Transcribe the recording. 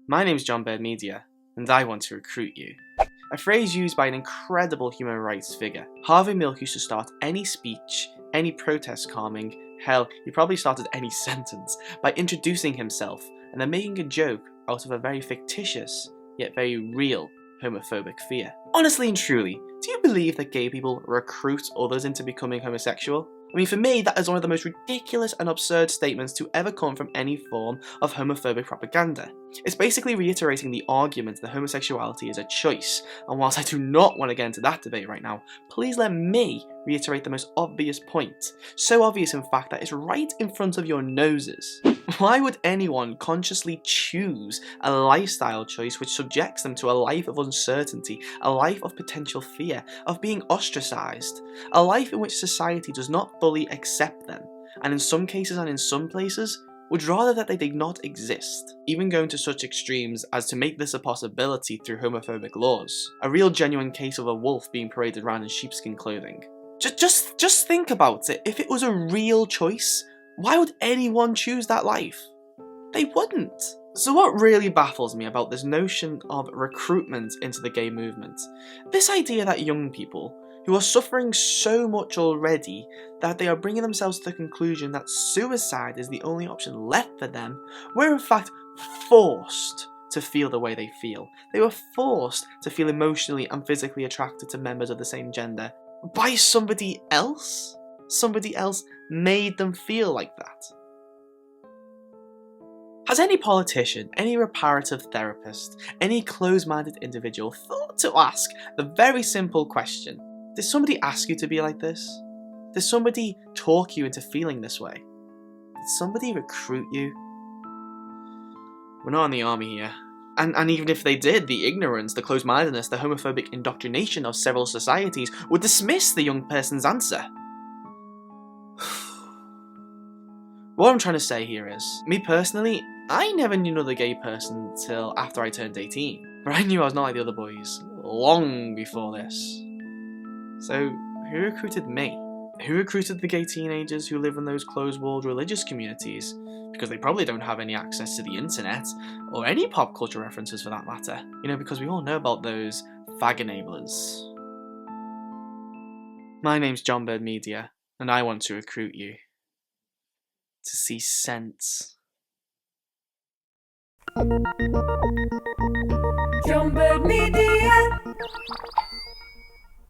My name's John Bird Media, and I want to recruit you. A phrase used by an incredible human rights figure. Harvey Milk used to start any speech, any protest calming, hell, he probably started any sentence, by introducing himself and then making a joke out of a very fictitious, yet very real, homophobic fear. Honestly and truly, do you believe that gay people recruit others into becoming homosexual? I mean, for me, that is one of the most ridiculous and absurd statements to ever come from any form of homophobic propaganda. It's basically reiterating the argument that homosexuality is a choice, and whilst I do not want to get into that debate right now, please let me reiterate the most obvious point. So obvious, in fact, that it's right in front of your noses. Why would anyone consciously choose a lifestyle choice which subjects them to a life of uncertainty, a life of potential fear, of being ostracised, a life in which society does not fully accept them, and in some cases and in some places, would rather that they did not exist, even going to such extremes as to make this a possibility through homophobic laws. A real genuine case of a wolf being paraded around in sheepskin clothing. Just think about it. If it was a real choice, why would anyone choose that life? They wouldn't. So what really baffles me about this notion of recruitment into the gay movement, this idea that young people, who are suffering so much already that they are bringing themselves to the conclusion that suicide is the only option left for them, were in fact forced to feel the way they feel. They were forced to feel emotionally and physically attracted to members of the same gender by somebody else. Somebody else made them feel like that. Has any politician, any reparative therapist, any closed-minded individual thought to ask the very simple question, did somebody ask you to be like this? Did somebody talk you into feeling this way? Did somebody recruit you? We're not in the army here. And even if they did, the ignorance, the closed-mindedness, the homophobic indoctrination of several societies would dismiss the young person's answer. What I'm trying to say here is, me personally, I never knew another gay person till after I turned 18. But I knew I was not like the other boys long before this. So, who recruited me? Who recruited the gay teenagers who live in those closed-walled religious communities? Because they probably don't have any access to the internet, or any pop culture references for that matter. You know, because we all know about those fag enablers. My name's John Bird Media, and I want to recruit you to see sense. John Bird Media.